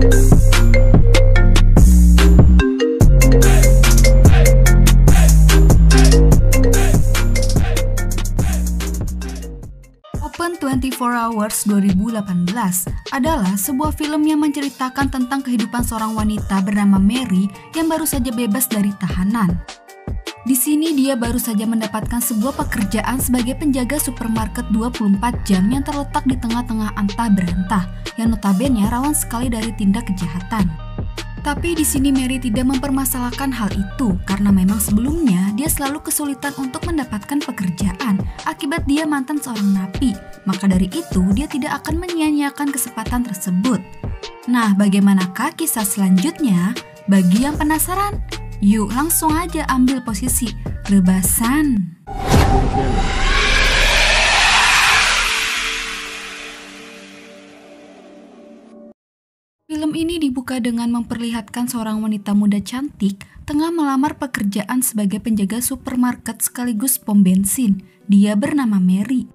Open 24 Hours 2018 adalah sebuah film yang menceritakan tentang kehidupan seorang wanita bernama Mary yang baru saja bebas dari tahanan. Di sini dia baru saja mendapatkan sebuah pekerjaan sebagai penjaga supermarket 24 jam yang terletak di tengah-tengah antah berantah, yang notabene rawan sekali dari tindak kejahatan. Tapi di sini Mary tidak mempermasalahkan hal itu karena memang sebelumnya dia selalu kesulitan untuk mendapatkan pekerjaan akibat dia mantan seorang napi. Maka dari itu dia tidak akan menyia-nyiakan kesempatan tersebut. Nah, bagaimanakah kisah selanjutnya? Bagi yang penasaran, yuk langsung aja ambil posisi rebasan. Film ini dibuka dengan memperlihatkan seorang wanita muda cantik tengah melamar pekerjaan sebagai penjaga supermarket sekaligus pom bensin. Dia bernama Mary.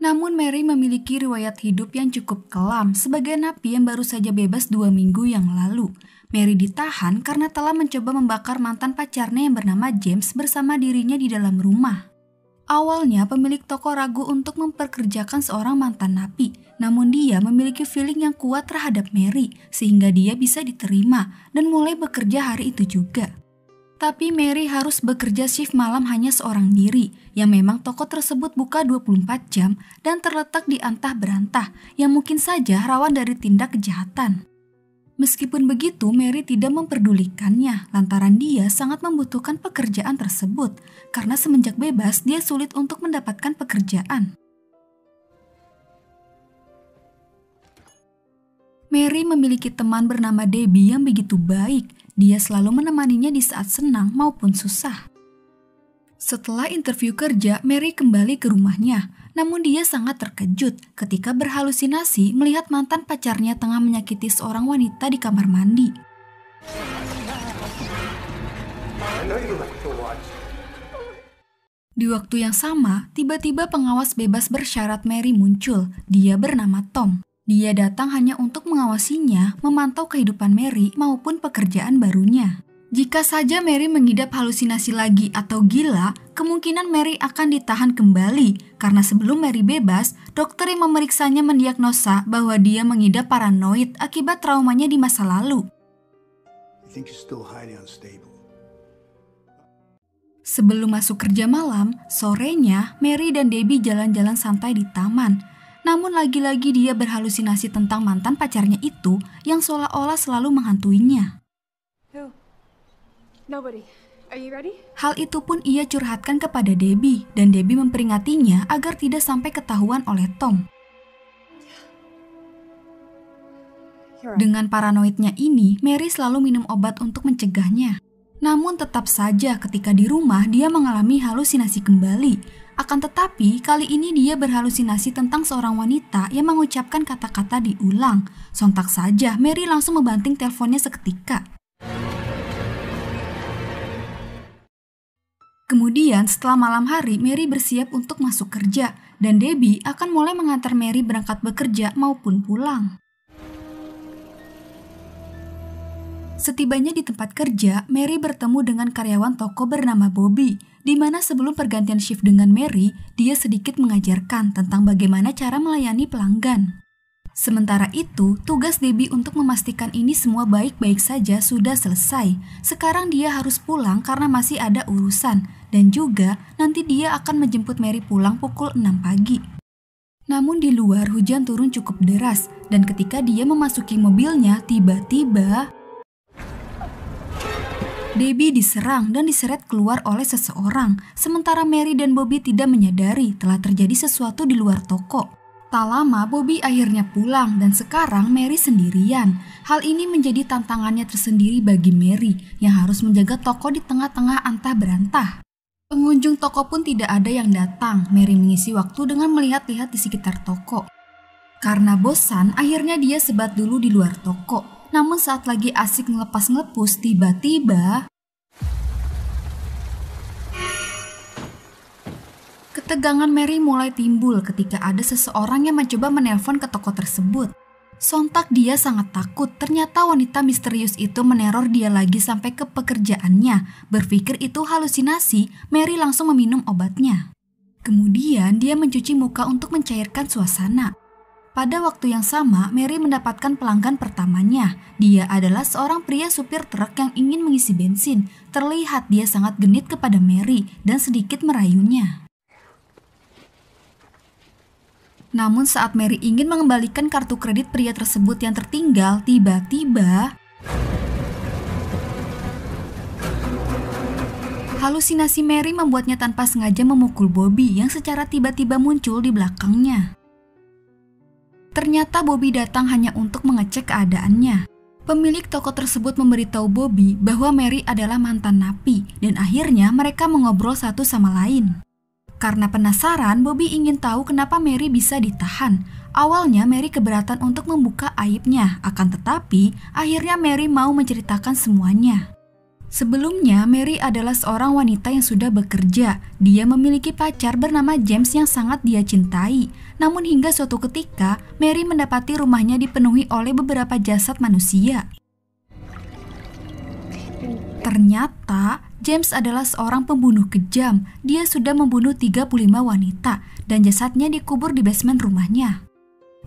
Namun Mary memiliki riwayat hidup yang cukup kelam sebagai napi yang baru saja bebas 2 minggu yang lalu. Mary ditahan karena telah mencoba membakar mantan pacarnya yang bernama James bersama dirinya di dalam rumah. Awalnya pemilik toko ragu untuk memperkerjakan seorang mantan napi, namun dia memiliki feeling yang kuat terhadap Mary sehingga dia bisa diterima dan mulai bekerja hari itu juga. Tapi Mary harus bekerja shift malam hanya seorang diri, yang memang toko tersebut buka 24 jam dan terletak di antah berantah yang mungkin saja rawan dari tindak kejahatan. Meskipun begitu, Mary tidak memperdulikannya lantaran dia sangat membutuhkan pekerjaan tersebut karena semenjak bebas dia sulit untuk mendapatkan pekerjaan. Mary memiliki teman bernama Debbie yang begitu baik. Dia selalu menemaninya di saat senang maupun susah. Setelah interview kerja, Mary kembali ke rumahnya. Namun dia sangat terkejut ketika berhalusinasi melihat mantan pacarnya tengah menyakiti seorang wanita di kamar mandi. Di waktu yang sama, tiba-tiba pengawas bebas bersyarat Mary muncul. Dia bernama Tom. Dia datang hanya untuk mengawasinya, memantau kehidupan Mary maupun pekerjaan barunya. Jika saja Mary mengidap halusinasi lagi atau gila, kemungkinan Mary akan ditahan kembali karena sebelum Mary bebas, dokter yang memeriksanya mendiagnosa bahwa dia mengidap paranoid akibat traumanya di masa lalu. Sebelum masuk kerja malam, sorenya Mary dan Debbie jalan-jalan santai di taman. Namun lagi-lagi dia berhalusinasi tentang mantan pacarnya itu yang seolah-olah selalu menghantuinya. Nobody. Are you ready? Hal itu pun ia curhatkan kepada Debbie dan Debbie memperingatinya agar tidak sampai ketahuan oleh Tom. Dengan paranoidnya ini, Mary selalu minum obat untuk mencegahnya. Namun tetap saja ketika di rumah dia mengalami halusinasi kembali. Akan tetapi kali ini dia berhalusinasi tentang seorang wanita yang mengucapkan kata-kata diulang. Sontak saja Mary langsung membanting teleponnya seketika. Kemudian setelah malam hari, Mary bersiap untuk masuk kerja dan Debbie akan mulai mengantar Mary berangkat bekerja maupun pulang. Setibanya di tempat kerja, Mary bertemu dengan karyawan toko bernama Bobby, di mana sebelum pergantian shift dengan Mary, dia sedikit mengajarkan tentang bagaimana cara melayani pelanggan. Sementara itu, tugas Debbie untuk memastikan ini semua baik-baik saja sudah selesai. Sekarang dia harus pulang karena masih ada urusan, dan juga nanti dia akan menjemput Mary pulang pukul 6 pagi. Namun di luar hujan turun cukup deras, dan ketika dia memasuki mobilnya, tiba-tiba Debbie diserang dan diseret keluar oleh seseorang, sementara Mary dan Bobby tidak menyadari telah terjadi sesuatu di luar toko. Tak lama, Bobby akhirnya pulang dan sekarang Mary sendirian. Hal ini menjadi tantangannya tersendiri bagi Mary yang harus menjaga toko di tengah-tengah antah berantah. Pengunjung toko pun tidak ada yang datang. Mary mengisi waktu dengan melihat-lihat di sekitar toko. Karena bosan, akhirnya dia sebat dulu di luar toko. Namun saat lagi asik ngelepas-ngelepus, tiba-tiba ketegangan Mary mulai timbul ketika ada seseorang yang mencoba menelpon ke toko tersebut. Sontak dia sangat takut, ternyata wanita misterius itu meneror dia lagi sampai ke pekerjaannya. Berpikir itu halusinasi, Mary langsung meminum obatnya. Kemudian dia mencuci muka untuk mencairkan suasana. Pada waktu yang sama, Mary mendapatkan pelanggan pertamanya. Dia adalah seorang pria supir truk yang ingin mengisi bensin. Terlihat dia sangat genit kepada Mary dan sedikit merayunya. Namun saat Mary ingin mengembalikan kartu kredit pria tersebut yang tertinggal, tiba-tiba halusinasi Mary membuatnya tanpa sengaja memukul Bobby yang secara tiba-tiba muncul di belakangnya. Ternyata Bobby datang hanya untuk mengecek keadaannya. Pemilik toko tersebut memberitahu Bobby bahwa Mary adalah mantan napi dan akhirnya mereka mengobrol satu sama lain. Karena penasaran, Bobby ingin tahu kenapa Mary bisa ditahan. Awalnya Mary keberatan untuk membuka aibnya, akan tetapi akhirnya Mary mau menceritakan semuanya. Sebelumnya, Mary adalah seorang wanita yang sudah bekerja. Dia memiliki pacar bernama James yang sangat dia cintai. Namun hingga suatu ketika, Mary mendapati rumahnya dipenuhi oleh beberapa jasad manusia. Ternyata, James adalah seorang pembunuh kejam. Dia sudah membunuh 35 wanita dan jasadnya dikubur di basement rumahnya.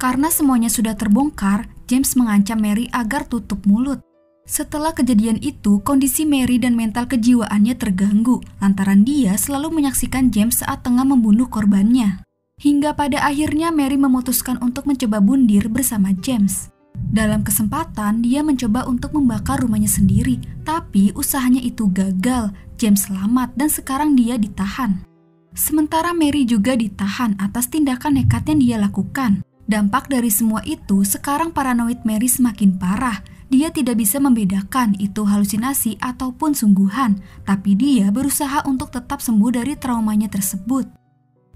Karena semuanya sudah terbongkar, James mengancam Mary agar tutup mulut. Setelah kejadian itu, kondisi Mary dan mental kejiwaannya terganggu lantaran dia selalu menyaksikan James saat tengah membunuh korbannya. Hingga pada akhirnya Mary memutuskan untuk mencoba bundir bersama James. Dalam kesempatan, dia mencoba untuk membakar rumahnya sendiri, tapi usahanya itu gagal. James selamat dan sekarang dia ditahan. Sementara Mary juga ditahan atas tindakan nekat yang dia lakukan. Dampak dari semua itu, sekarang paranoid Mary semakin parah. Dia tidak bisa membedakan itu halusinasi ataupun sungguhan, tapi dia berusaha untuk tetap sembuh dari traumanya tersebut.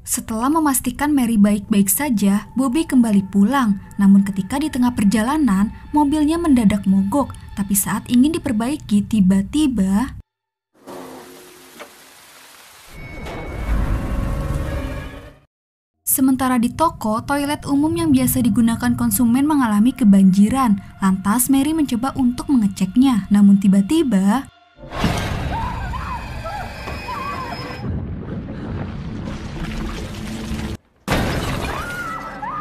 Setelah memastikan Mary baik-baik saja, Bobby kembali pulang. Namun ketika di tengah perjalanan, mobilnya mendadak mogok. Tapi saat ingin diperbaiki, tiba-tiba sementara di toko, toilet umum yang biasa digunakan konsumen mengalami kebanjiran. Lantas Mary mencoba untuk mengeceknya. Namun tiba-tiba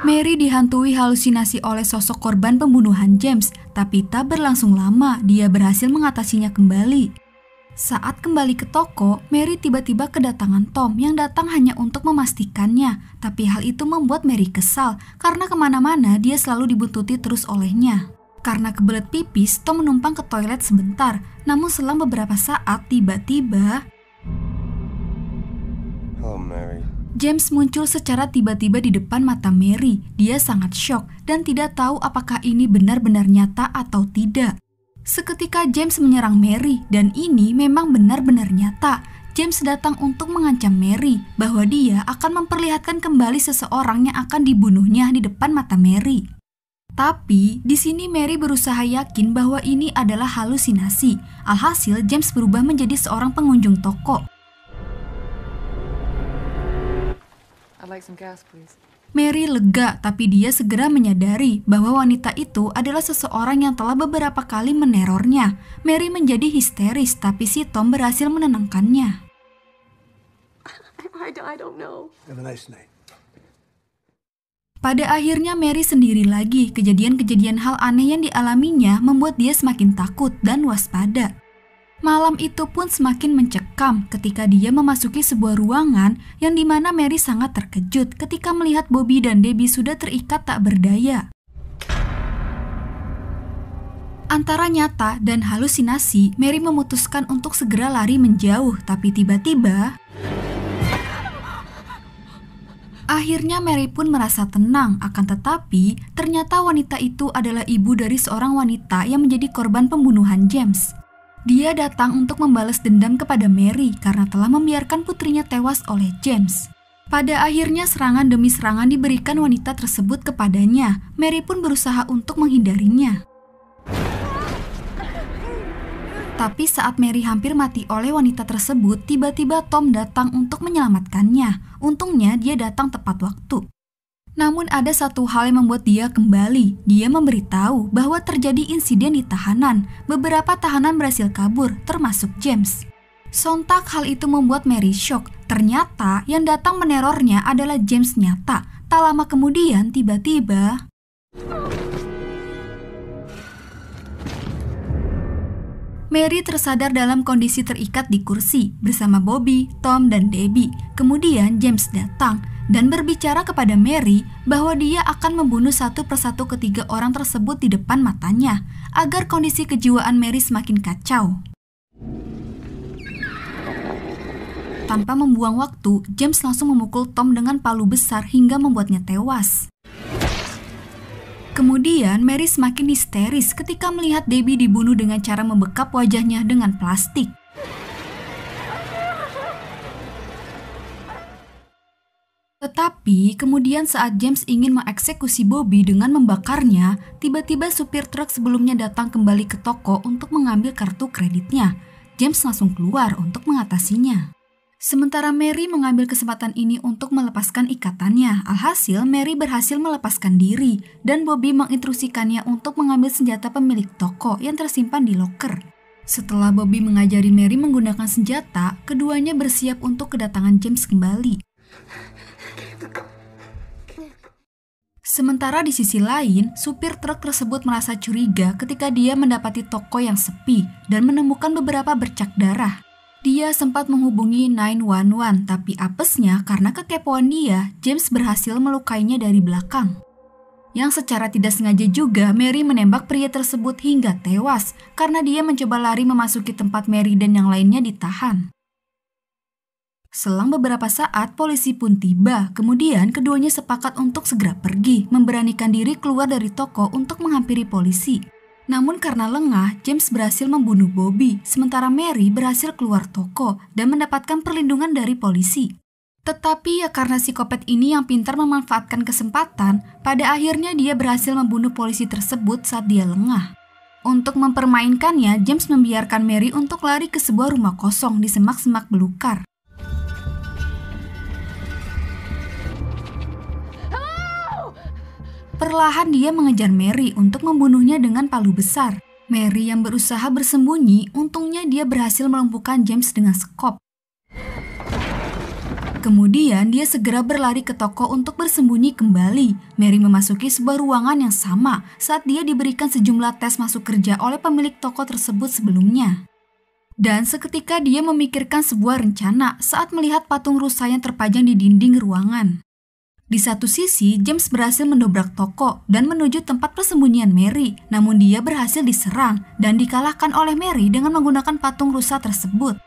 Mary dihantui halusinasi oleh sosok korban pembunuhan James, tapi tak berlangsung lama, dia berhasil mengatasinya kembali. Saat kembali ke toko, Mary tiba-tiba kedatangan Tom yang datang hanya untuk memastikannya, tapi hal itu membuat Mary kesal, karena kemana-mana dia selalu dibuntuti terus olehnya. Karena kebelet pipis, Tom menumpang ke toilet sebentar, namun selang beberapa saat, tiba-tiba James muncul secara tiba-tiba di depan mata Mary. Dia sangat syok dan tidak tahu apakah ini benar-benar nyata atau tidak. Seketika James menyerang Mary dan ini memang benar-benar nyata. James datang untuk mengancam Mary bahwa dia akan memperlihatkan kembali seseorang yang akan dibunuhnya di depan mata Mary. Tapi di sini Mary berusaha yakin bahwa ini adalah halusinasi. Alhasil James berubah menjadi seorang pengunjung toko. Mary lega, tapi dia segera menyadari bahwa wanita itu adalah seseorang yang telah beberapa kali menerornya. Mary menjadi histeris, tapi si Tom berhasil menenangkannya. I don't know. Have a nice night. Pada akhirnya Mary sendiri lagi. Kejadian-kejadian hal aneh yang dialaminya membuat dia semakin takut dan waspada. Malam itu pun semakin mencekam ketika dia memasuki sebuah ruangan yang dimana Mary sangat terkejut ketika melihat Bobby dan Debbie sudah terikat tak berdaya. Antara nyata dan halusinasi, Mary memutuskan untuk segera lari menjauh, tapi tiba-tiba akhirnya Mary pun merasa tenang, akan tetapi ternyata wanita itu adalah ibu dari seorang wanita yang menjadi korban pembunuhan James. Dia datang untuk membalas dendam kepada Mary karena telah membiarkan putrinya tewas oleh James. Pada akhirnya serangan demi serangan diberikan wanita tersebut kepadanya. Mary pun berusaha untuk menghindarinya. Tapi saat Mary hampir mati oleh wanita tersebut, tiba-tiba Tom datang untuk menyelamatkannya. Untungnya dia datang tepat waktu. Namun ada satu hal yang membuat dia kembali. Dia memberitahu bahwa terjadi insiden di tahanan. Beberapa tahanan berhasil kabur, termasuk James. Sontak hal itu membuat Mary shock. Ternyata yang datang menerornya adalah James nyata. Tak lama kemudian tiba-tiba Mary tersadar dalam kondisi terikat di kursi bersama Bobby, Tom, dan Debbie. Kemudian James datang dan berbicara kepada Mary bahwa dia akan membunuh satu persatu ketiga orang tersebut di depan matanya agar kondisi kejiwaan Mary semakin kacau. Tanpa membuang waktu, James langsung memukul Tom dengan palu besar hingga membuatnya tewas. Kemudian Mary semakin histeris ketika melihat Debbie dibunuh dengan cara membekap wajahnya dengan plastik. Tetapi kemudian saat James ingin mengeksekusi Bobby dengan membakarnya, tiba-tiba supir truk sebelumnya datang kembali ke toko untuk mengambil kartu kreditnya. James langsung keluar untuk mengatasinya. Sementara Mary mengambil kesempatan ini untuk melepaskan ikatannya. Alhasil, Mary berhasil melepaskan diri dan Bobby menginstruksikannya untuk mengambil senjata pemilik toko yang tersimpan di loker. Setelah Bobby mengajari Mary menggunakan senjata, keduanya bersiap untuk kedatangan James kembali. Sementara di sisi lain, supir truk tersebut merasa curiga ketika dia mendapati toko yang sepi dan menemukan beberapa bercak darah. Dia sempat menghubungi 911, tapi apesnya karena kekepoan dia, James berhasil melukainya dari belakang. Yang secara tidak sengaja juga, Mary menembak pria tersebut hingga tewas karena dia mencoba lari memasuki tempat Mary dan yang lainnya ditahan. Selang beberapa saat, polisi pun tiba. Kemudian keduanya sepakat untuk segera pergi, memberanikan diri keluar dari toko untuk menghampiri polisi. Namun karena lengah, James berhasil membunuh Bobby, sementara Mary berhasil keluar toko dan mendapatkan perlindungan dari polisi. Tetapi ya karena psikopat ini yang pintar memanfaatkan kesempatan, pada akhirnya dia berhasil membunuh polisi tersebut saat dia lengah. Untuk mempermainkannya, James membiarkan Mary untuk lari ke sebuah rumah kosong di semak-semak belukar. Perlahan dia mengejar Mary untuk membunuhnya dengan palu besar. Mary yang berusaha bersembunyi, untungnya dia berhasil melumpuhkan James dengan sekop. Kemudian dia segera berlari ke toko untuk bersembunyi kembali. Mary memasuki sebuah ruangan yang sama saat dia diberikan sejumlah tes masuk kerja oleh pemilik toko tersebut sebelumnya. Dan seketika dia memikirkan sebuah rencana saat melihat patung rusa yang terpajang di dinding ruangan. Di satu sisi, James berhasil mendobrak toko dan menuju tempat persembunyian Mary, namun dia berhasil diserang dan dikalahkan oleh Mary dengan menggunakan patung rusa tersebut.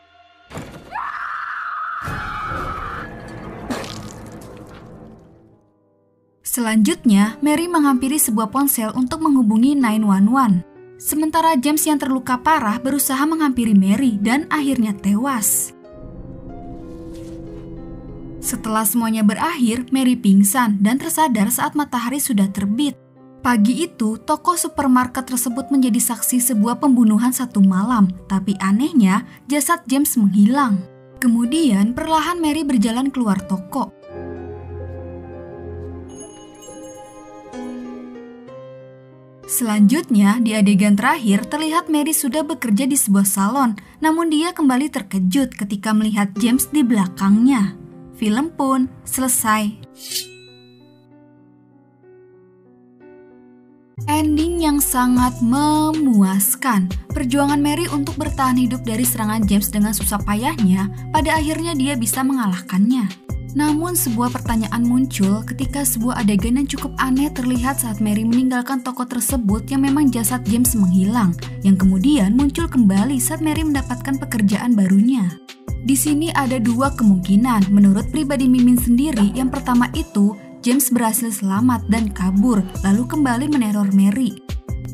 Selanjutnya, Mary menghampiri sebuah ponsel untuk menghubungi 911. Sementara James yang terluka parah berusaha menghampiri Mary dan akhirnya tewas. Setelah semuanya berakhir, Mary pingsan dan tersadar saat matahari sudah terbit. Pagi itu, toko supermarket tersebut menjadi saksi sebuah pembunuhan satu malam, tapi anehnya, jasad James menghilang. Kemudian, perlahan Mary berjalan keluar toko. Selanjutnya, di adegan terakhir, terlihat Mary sudah bekerja di sebuah salon, namun dia kembali terkejut ketika melihat James di belakangnya. Film pun selesai. Ending yang sangat memuaskan. Perjuangan Mary untuk bertahan hidup dari serangan James dengan susah payahnya, pada akhirnya dia bisa mengalahkannya. Namun sebuah pertanyaan muncul ketika sebuah adegan yang cukup aneh terlihat saat Mary meninggalkan toko tersebut yang memang jasad James menghilang, yang kemudian muncul kembali saat Mary mendapatkan pekerjaan barunya. Di sini ada dua kemungkinan menurut pribadi Mimin sendiri. Yang pertama itu, James berhasil selamat dan kabur, lalu kembali meneror Mary.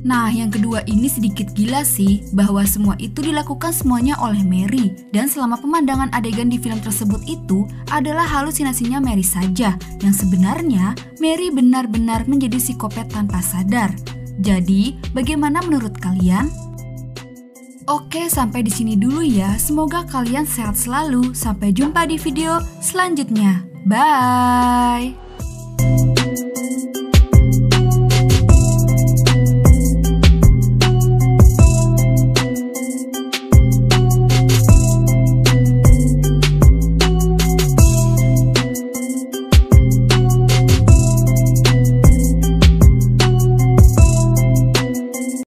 Nah, yang kedua ini sedikit gila sih, bahwa semua itu dilakukan semuanya oleh Mary, dan selama pemandangan adegan di film tersebut itu adalah halusinasinya Mary saja, yang sebenarnya Mary benar-benar menjadi psikopat tanpa sadar. Jadi, bagaimana menurut kalian? Oke, sampai di sini dulu ya. Semoga kalian sehat selalu. Sampai jumpa di video selanjutnya. Bye!